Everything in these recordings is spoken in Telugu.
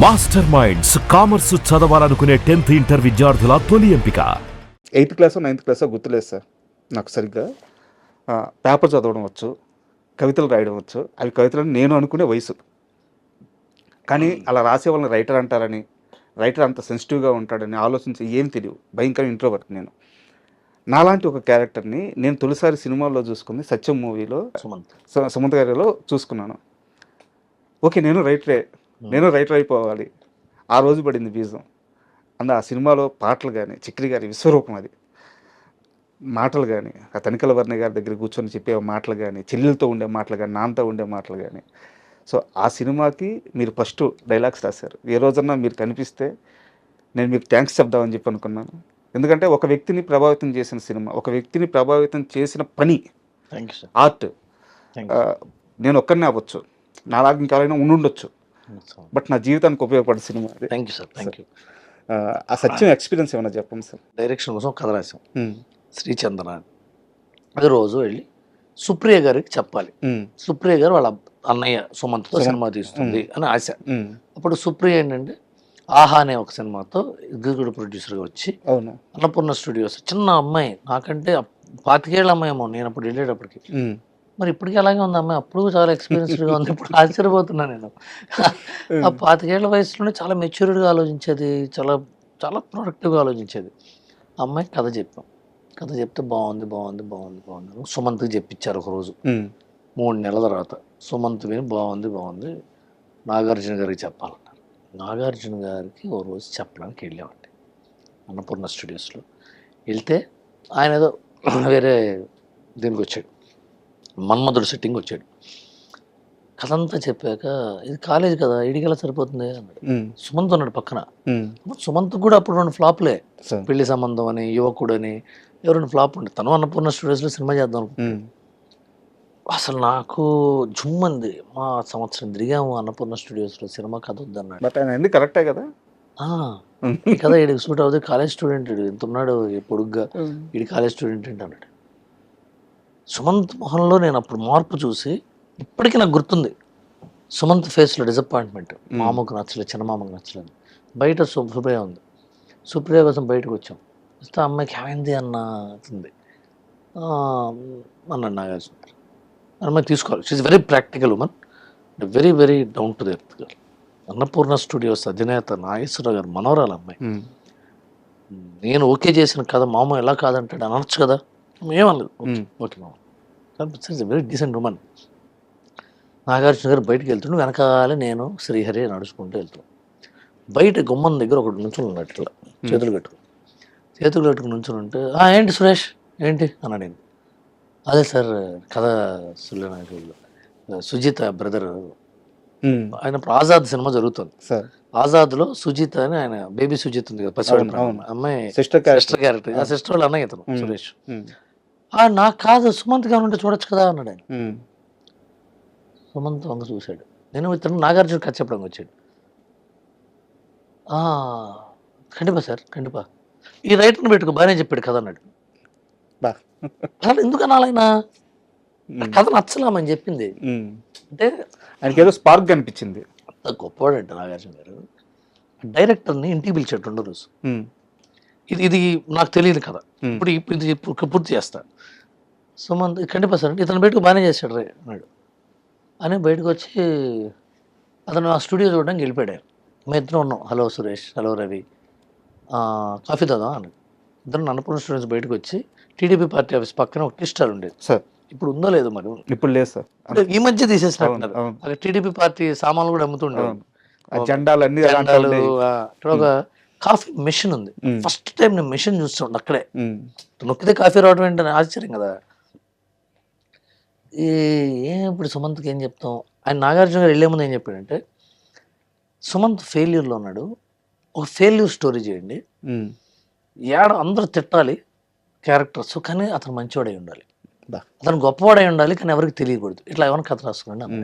మాస్టర్ మైండ్స్ కామర్స్ చదవాలనుకునే 10th ఇంటర్ విద్యార్థుల తొలి ఎంపిక. 8th క్లాసో 9th క్లాసో గుర్తులేదు సార్ నాకు సరిగ్గా. పేపర్ చదవడం వచ్చు, కవితలు రాయడం వచ్చు. అవి కవితలను నేను అనుకునే వయసు. కానీ అలా రాసే వాళ్ళని రైటర్ అంటారని, రైటర్ అంత సెన్సిటివ్గా ఉంటాడని ఆలోచించి ఏం తెలియదు. భయంకర ఇంట్రోవర్ట్ నేను. నాలాంటి ఒక క్యారెక్టర్ని నేను తొలిసారి సినిమాల్లో చూసుకుంది సత్యం మూవీలో, సుమంత్ గారిలో చూసుకున్నాను. ఓకే, నేను రైటర్ అయిపోవాలి. ఆ రోజు పడింది బీజం. ఆ సినిమాలో పాటలు కానీ, చిక్రి గారి విశ్వరూపం అది. మాటలు కానీ, ఆ తనికల వర్ణ గారి దగ్గర కూర్చొని చెప్పే మాటలు కానీ, చెల్లెలతో ఉండే మాటలు కానీ, నాన్నతో ఉండే మాటలు కానీ. సో ఆ సినిమాకి మీరు ఫస్ట్ డైలాగ్స్ రాశారు. ఏ రోజన్నా మీరు కనిపిస్తే నేను మీకు థ్యాంక్స్ చెప్దామని చెప్పి అనుకున్నాను. ఎందుకంటే ఒక వ్యక్తిని ప్రభావితం చేసిన సినిమా, ఒక వ్యక్తిని ప్రభావితం చేసిన పని, ఆర్ట్. నేను ఒక్కరినే అవ్వచ్చు, నాలాగా ఇంకెవరైనా ఉండుండొచ్చు, బట్ నా జీవితానికి ఉపయోగపడే సినిమా అది. Thank you sir, thank you. ఆ సత్యం ఎక్స్పీరియన్స్ ఏమైనా చెప్పండి సార్. డైరెక్షన్ కోసం కథ రాసాం, శ్రీచంద్ర. అది రోజు వెళ్ళి సుప్రియ గారికి చెప్పాలి. సుప్రియ గారు వాళ్ళ అన్నయ్య సుమంత్తో సినిమా తీస్తుంది అని ఆశ. అప్పుడు సుప్రియ ఏంటంటే ఆహా అనే ఒక సినిమాతో ఎగ్జిక్యూటివ్ ప్రొడ్యూసర్గా వచ్చి అన్నపూర్ణ స్టూడియోస్, చిన్న అమ్మాయి, నాకంటే 25 ఏళ్ళ అమ్మాయి ఏమో నేను అప్పుడు వెళ్ళేటప్పటికి. మరి ఇప్పటికీ అలాగే ఉంది అమ్మాయి, అప్పుడు చాలా ఎక్స్పీరియన్స్డ్గా ఉంది. ఇప్పుడు ఆశ్చర్యపోతున్నా నేను. ఆ 25 ఏళ్ల వయసులోనే చాలా మెచ్యూర్డ్గా ఆలోచించేది, చాలా చాలా ప్రొడక్టివ్గా ఆలోచించేది. అమ్మాయి కథ చెప్పాం. కథ చెప్తే బాగుంది బాగుంది బాగుంది బాగుంది సుమంత్కి చెప్పించారు ఒకరోజు. 3 నెలల తర్వాత సుమంత్ విని బాగుంది బాగుంది నాగార్జున గారికి చెప్పాలన్నారు. నాగార్జున గారికి ఓ రోజు చెప్పడానికి వెళ్ళామండి అన్నపూర్ణ స్టూడియోస్లో. వెళ్తే ఆయన ఏదో వేరే దీనికి వచ్చాడు, మన్మధుడు సెట్టింగ్ వచ్చాడు. కథ అంతా చెప్పాక ఇది కాలేజ్ కదా, ఇడికెలా సరిపోతుంది అన్నాడు. సుమంత్ ఉన్నాడు పక్కన. సుమంత్ కూడా అప్పుడు 2 ఫ్లాప్లే, పెళ్లి సంబంధం అని, యువకుడు అని, ఎవరైనా ఫ్లాప్ ఉండే. తను అన్నపూర్ణ స్టూడియోస్లో సినిమా చేద్దాం అనుకుంటున్నాడు. అసలు నాకు జుమ్మంది. మా సంవత్సరం తిరిగాము అన్నపూర్ణ స్టూడియోస్లో, సినిమా కథ వద్దన్నాడు. బట్ ఆయన కరెక్టే కదా, ఈ కథ ఈడికి సూట్ అవుతుంది, కాలేజ్ స్టూడెంట్ ఎంత ఉన్నాడు పొడుగ్గా, ఈడి కాలేజ్ స్టూడెంట్ ఏంటి అన్నాడు. సుమంత్ మొహంలో నేను అప్పుడు మార్పు చూసి ఇప్పటికీ నాకు గుర్తుంది. సుమంత్ ఫేస్లో డిసప్పాయింట్మెంట్. మామకు నచ్చలేదు, చిన్న మామకు నచ్చలేదు. బయట సుప్రియ ఉంది. సుప్రియ కోసం బయటకు వచ్చాం. వస్తే అమ్మాయికి ఏమైంది అన్నది అన్నాడు నాగార్జున. అమ్మాయి తీసుకోవాలి. She's very practical women, very very down to the earth girl. Annapurna studios అధినేత నాగేశ్వరరావు గారు మనవరాలు అమ్మాయి. నేను ఓకే చేసిన కథ మామ ఎలా కాదంటాడు అనొచ్చు కదా, ఏమనలేదు. ఓకే మామ, వెరీ డీసెంట్ ఉమెన్. నాగార్జున గారు బయటకు వెళ్తుండే, వెనకాలే నేను శ్రీహరి నడుచుకుంటూ వెళ్తున్నాం. బయట గుమ్మం దగ్గర ఒకటి నుంచుని ఉన్నట్టు ఇట్లా చేతులు కట్టుకుని నుంచుని ఉంటే, ఏంటి సురేష్ ఏంటి అన్నాడు. నేను అదే సార్ కథ సుజిత బ్రదర్, ఆయన ఆజాద్ సినిమా జరుగుతుంది. ఆజాద్లో సుజిత అని, ఆయన బేబీ సుజిత్ ఉంది కదా, పసివాడి అమ్మాయి సిస్టర్ క్యారెక్టర్. ఆ సిస్టర్ వాళ్ళు అన్నయ్య ఇతను సురేష్. నాకు కాదు, సుమంత్ గారు ఉంటే చూడొచ్చు కదా అన్నాడు ఆయన. సుమంత్ వంగ చూశాడు. నేను ఇతను నాగార్జున కథ చెప్పడానికి వచ్చాడు. ఖండిపా సార్, ఖండిపా ఈ రైటర్ని పెట్టుకో, బాగానే చెప్పాడు కదా అన్నాడు. అసలు ఎందుకు అనాలైనా కథ నచ్చలామని చెప్పింది అంటే ఆయనకి ఏదో స్పార్క్ కనిపించింది. అంత గొప్పవాడంట నాగార్జున గారు. డైరెక్టర్ని ఇంటికి పిలిచాడు 2 రోజు. ఇది నాకు తెలియదు కదా, ఇప్పుడు ఇది పూర్తి చేస్తా. సుమంత్ ఖండిపా సార్ అంటే, ఇతను బయటకు బాగానే చేశాడు రే అన్నాడు. అని బయటకు వచ్చి అతను ఆ స్టూడియో చూడడానికి వెళ్ళిపోయాడు. మేము ఇద్దరం ఉన్నాం. Hello Suresh, hello Ravi, coffee తాదా అన్నాడు. ఇద్దరు అన్నపూర్ణ స్టూడియోస్ బయటకు వచ్చి టీడీపీ పార్టీ ఆఫీస్ పక్కన ఒక టీ స్టాల్ ఉండేది సార్. ఇప్పుడు ఉందో లేదో మరి, ఇప్పుడు లేదు సార్, ఈ మధ్య తీసేసినట్టున్నారు. అక్కడ టీడీపీ పార్టీ సామాన్లు కూడా అమ్ముతుండే, జెండాలు అన్ని. ఇక్కడ ఒక కాఫీ మెషిన్ ఉంది. ఫస్ట్ టైం నేను మెషిన్ చూస్తుండే అక్కడే. నొక్కితే కాఫీ రావడం ఏంటని ఆశ్చర్యం కదా. ఇప్పుడు సుమంత్కి ఏం చెప్తాం. ఆయన నాగార్జున గారు వెళ్ళే ముందు ఏం చెప్పాడంటే, సుమంత్ ఫెయిల్యూర్లో ఉన్నాడు, ఒక ఫెయిల్యూర్ స్టోరీ చేయండి, అందరూ తిట్టాలి క్యారెక్టర్స్, కానీ అతను మంచివాడై ఉండాలి, అతను గొప్పవాడై ఉండాలి, కానీ ఎవరికి తెలియకూడదు. ఇట్లా ఏమైనా కథ రాసుకోండి అన్న.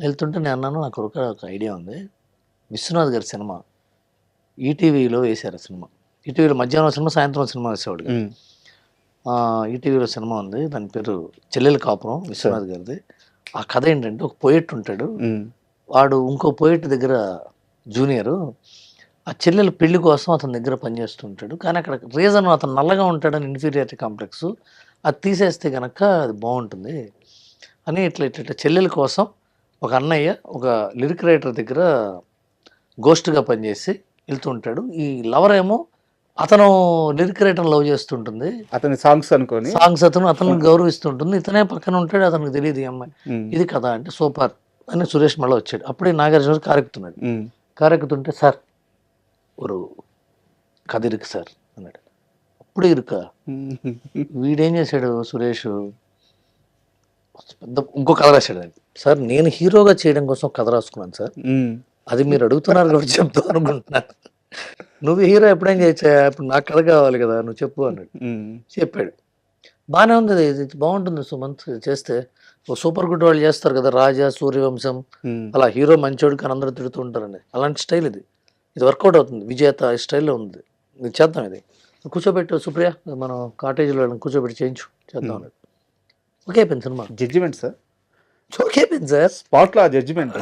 వెళ్తుంటే నేను అన్నాను, నాకు ఒక ఐడియా ఉంది. విశ్వనాథ్ గారి సినిమా ఈటీవీలో వేశారు. సినిమా ఈటీవీలో మధ్యాహ్నం సినిమా, సాయంత్రం సినిమా వేసేవాడు. ఈటీవీలో సినిమా ఉంది, దాని పేరు చెల్లెల కాపురం, విశ్వనాథ్ గారిది. ఆ కథ ఏంటంటే, ఒక పోయెట్ ఉంటాడు, వాడు ఇంకో పోయిట్ దగ్గర జూనియరు ఆ చెల్లెల పెళ్లి కోసం అతని దగ్గర పనిచేస్తుంటాడు. కానీ అక్కడ రీజన్ అతను నల్లగా ఉంటాడని ఇన్ఫీరియారిటీ కాంప్లెక్స్. అది తీసేస్తే గనక అది బాగుంటుంది అని ఇట్లా ఇట్లా ఇట్లా చెల్లెల కోసం ఒక అన్నయ్య ఒక లిరిక్ రైటర్ దగ్గర గోస్ట్గా పనిచేసి వెళ్తుంటాడు. ఈ లవర్ ఏమో అతను లిరిక్ రైటర్ లవ్ చేస్తుంటుంది. అతని సాంగ్స్ అనుకొని సాంగ్స్ అతను గౌరవిస్తుంటుంది. ఇతనే పక్కన ఉంటాడు, అతనికి తెలియదు ఈ అమ్మాయి. ఇది కదా అంటే సూపర్ అని సురేష్ మళ్ళీ వచ్చాడు. అప్పుడే నాగార్జున కారెక్కుతున్నాడు. కారెక్కుతుంటే సార్ ஒரு కథ ఇరుకు సార్ అన్నాడు. అప్పుడే ఇరుక వీడేం చేశాడు సురేష్ పెద్ద ఇంకో కథ రాశాడు. సార్ నేను హీరోగా చేయడం కోసం కథ రాసుకున్నాను సార్, అది మీరు అడుగుతున్నారు కాబట్టి చెప్తాను అనుకుంటున్నాను. నువ్వు హీరో ఎప్పుడేం చేయొచ్చా, ఇప్పుడు నాకు కథ కావాలి కదా నువ్వు చెప్పు అన్నాడు. చెప్పాడు. బాగానే ఉంది, ఇది బాగుంటుంది సుమంత్ చేస్తే. ఓ సూపర్ గుడ్ వాళ్ళు చేస్తారు కదా, రాజా, సూర్యవంశం, అలా హీరో మంచోడు కానీ అందరూ తిడుతూ ఉంటారండి, అలాంటి స్టైల్ ఇది. ఇది వర్కౌట్ అవుతుంది, విజేత ఈ స్టైల్లో ఉంది, ఇది చేద్దాం. ఇది కూర్చోబెట్టు సుప్రియ, మనం కాటేజీలో కూర్చోబెట్టి చేయించు చేద్దాం అన్నాడు. ఓకే అయిపోయింది సినిమా. జడ్జిమెంట్ సార్, ఓకే అయిపోయింది సార్, స్పాట్లో ఆ జడ్జిమెంట్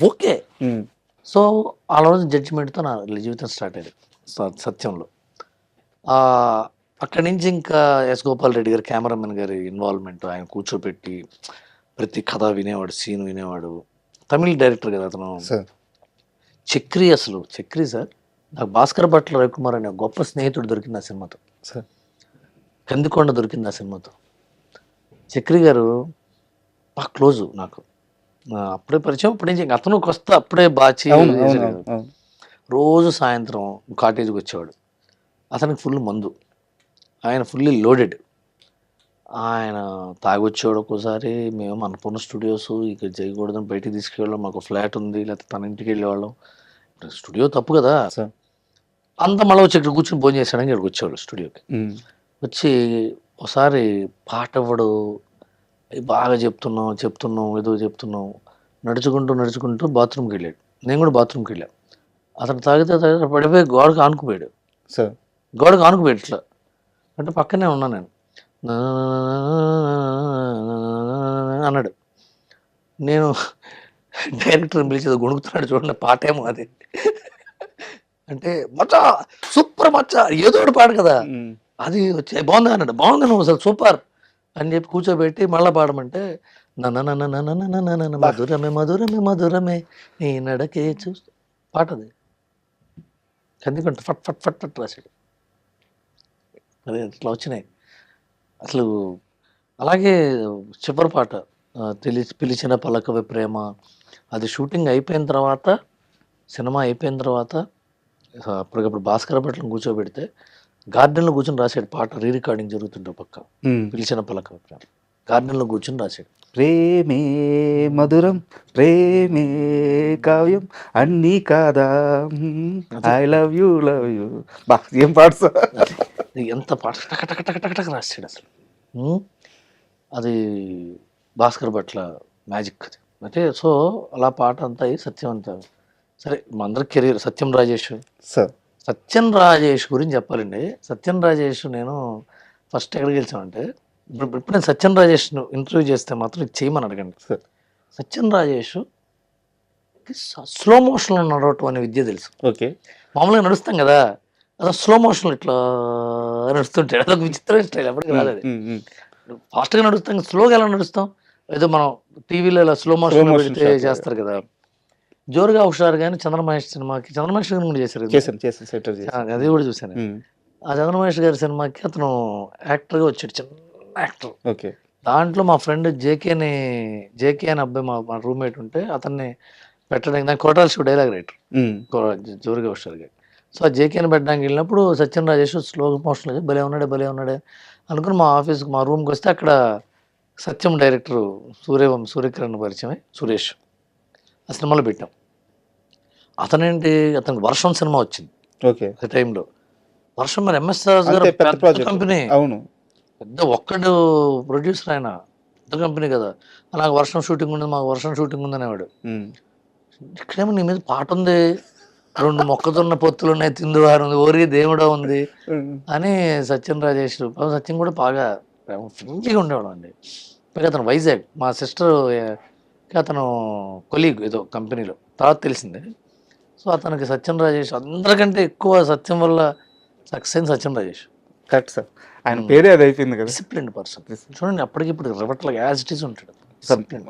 ఓకే. సో ఆ రోజు జడ్జిమెంట్తో నా జీవితం స్టార్ట్ అయ్యింది సత్యంలో. అక్కడి నుంచి ఇంకా ఎస్ గోపాల్ రెడ్డి గారు కెమెరామెన్ గారి ఇన్వాల్వ్మెంట్, ఆయన కూర్చోబెట్టి ప్రతి కథ వినేవాడు, సీన్ వినేవాడు. తమిళ డైరెక్టర్ కదా అతను. చక్రి, అసలు చక్రి సార్ నాకు భాస్కర్ భట్ల రవికుమార్ అనే గొప్ప స్నేహితుడు దొరికింది ఆ సినిమాతో. కందికొండ దొరికింది ఆ సినిమాతో. చక్రి గారు బాగా క్లోజు నాకు, అప్పుడే పరిచయం. అప్పటి నుంచి అతను వస్తే అప్పుడే బాచి రోజు సాయంత్రం కాటేజీకి వచ్చేవాడు. అతనికి ఫుల్ మందు, ఆయన ఫుల్లీ లోడెడ్. ఆయన తాగొచ్చేవాడు ఒక్కోసారి. మేము అన్నపూర్ణ స్టూడియోస్ ఇక్కడ చేయకూడదని బయటికి తీసుకెళ్ళాం, మాకు ఫ్లాట్ ఉంది, లేకపోతే తన ఇంటికి వెళ్ళేవాళ్ళం. స్టూడియో తప్పు కదా, అంత మళ్ళీ వచ్చి ఇక్కడ కూర్చొని భోజనం చేశాడని ఇక్కడికి వచ్చేవాళ్ళు స్టూడియోకి. వచ్చి ఒకసారి పాట ఇవ్వడు, బాగా చెప్తున్నాం ఏదో చెప్తున్నాం, నడుచుకుంటూ బాత్రూమ్కి వెళ్ళాడు. నేను కూడా బాత్రూమ్కి వెళ్ళాను. అతను తాగితే పడిపోయి గోడకు ఆనుకుపోయాడు. గోడకు ఆనుకుపోయాడు ఇట్లా అంటే పక్కనే ఉన్నా నేను. అన్నాడు. నేను డైరెక్టర్ని పిలిచేది, గొణుకుతున్నాడు చూడండి, పాట ఏమో అది అంటే మచ్చా సూపర్ మచ్చా ఏదో ఒకటి పాడు కదా అది వచ్చి బాగుంది అన్నాడు. బాగుంది నువ్వు అసలు సూపర్ అని చెప్పి కూర్చోబెట్టి మళ్ళీ పాడమంటే మధురమే మధురమే మధురమే నీ నడకే చూస్తే పాటది కందికంట ఫట్ ఫట్ ఫట్ ఫట్ రాశాడు. అదే ఇట్లా వచ్చినాయి అసలు. అలాగే చివరి పాట పిలిచిన పలకవే ప్రేమ, అది షూటింగ్ అయిపోయిన తర్వాత, సినిమా అయిపోయిన తర్వాత అప్పటికప్పుడు భాస్కర్ భట్లను కూర్చోబెడితే గార్డెన్లో కూర్చొని రాశాడు పాట. రీ రికార్డింగ్ జరుగుతుంటే పక్క పిలిచిన పలకవే ప్రేమ గార్డెన్లో కూర్చొని రాశాడు. ప్రేమే మధురం ప్రేమే కావ్యం అన్నీ కాదా, ఐ లవ్ యూ బా ఏం పాడు సార్, ఎంత పాట టక రాశాడు అసలు. అది భాస్కర్ భట్ల మ్యాజిక్ అది. అంటే సో అలా పాట అంతా సత్యం అంతా సరే. మా అందరి కెరీర్ సత్యం రాజేష్ సార్. సత్యం రాజేష్ గురించి చెప్పాలండి. సత్యం రాజేష్ నేను ఫస్ట్ ఎక్కడికి గెలిచామంటే, ఇప్పుడు నేను సత్యం రాజేష్ ఇంటర్వ్యూ చేస్తే మాత్రం ఇది చేయమని అడగండి. సత్యం రాజేష్ స్లో మోషన్లో నడవటం అనే విద్య తెలుసు. ఓకే, మామూలుగా నడుస్తాం కదా, అదే స్లో మోషన్లో ఇట్లా నడుస్తుంటాడు. అదొక విచిత్రమైన స్టైల్, అప్పటికి రాదు అది. ఫాస్ట్గా నడుస్తాం, స్లోగా ఎలా నడుస్తాం, ఏదో మనం టీవీలో ఇలా స్లో మోషన్ పెడితే చేస్తారు కదా. జోరుగా హుషారు కానీ చంద్రమహేష్ సినిమాకి, చంద్రమహేష్ గారు కూడా చేశారు, అది కూడా చూశాను. ఆ చంద్రమహేష్ గారి సినిమాకి అతను యాక్టర్గా వచ్చాడు, చిన్న యాక్టర్. ఓకే, దాంట్లో మా ఫ్రెండ్ జేకే అని అబ్బాయి మా రూమ్మేట్ ఉంటే అతన్ని పెట్టడానికి, దానికి కోటాల శివ డైలాగ్ రైటర్ జోరుగా హుషారుగా. సో ఆ జేకేని పెట్టడానికి వెళ్ళినప్పుడు సత్యం రాజేష్ స్లో మోషన్లో భలే ఉన్నాడే అనుకుని మా ఆఫీస్కి, మా రూమ్కి వస్తే అక్కడ సత్యం డైరెక్టర్ సూర్యకిరణ్ పరిచయమే సురేష్. ఆ సినిమాలో పెట్టాం. అతనేంటి, అతనికి వర్షం సినిమా వచ్చింది. ఓకే, ఆ టైంలో వర్షం మరి ఎంఎస్ రాజు గారు పెద్ద కంపెనీ, అవును, పెద్ద ఒక్కడు ప్రొడ్యూసర్, ఆయన పెద్ద కంపెనీ కదా. అలాగే వర్షం షూటింగ్ ఉంది, మాకు వర్షం షూటింగ్ ఉంది అనేవాడు. ఇక్కడేమో నీ మీద పాట ఉంది, 2 మొక్కజొన్న పొత్తులు ఉన్నాయి, తిందువారు ఉంది, ఓరి దేవుడా ఉంది అని సత్యం రాజేష్. సత్యం కూడా బాగా ఫ్రెండ్లీగా ఉండేవాడు అండి. పైగా అతను వైజాగ్, మా సిస్టర్ అతను కొలీగ్ ఏదో కంపెనీలో, తర్వాత తెలిసిందే. సో అతనికి సత్యం రాజేష్ అందరికంటే ఎక్కువ సత్యం వల్ల సక్సెస్ అయింది సత్యం రాజేష్. కరెక్ట్ సార్, ఆయన పేరే అది అయిపోయింది కదా డిసిప్లిన్డ్ పర్సన్. చూడండి అప్పటికిప్పుడు రివర్ట్లా యాజ్ ఇట్ ఈస్ ఉంటాడు. సార్. Disciplined.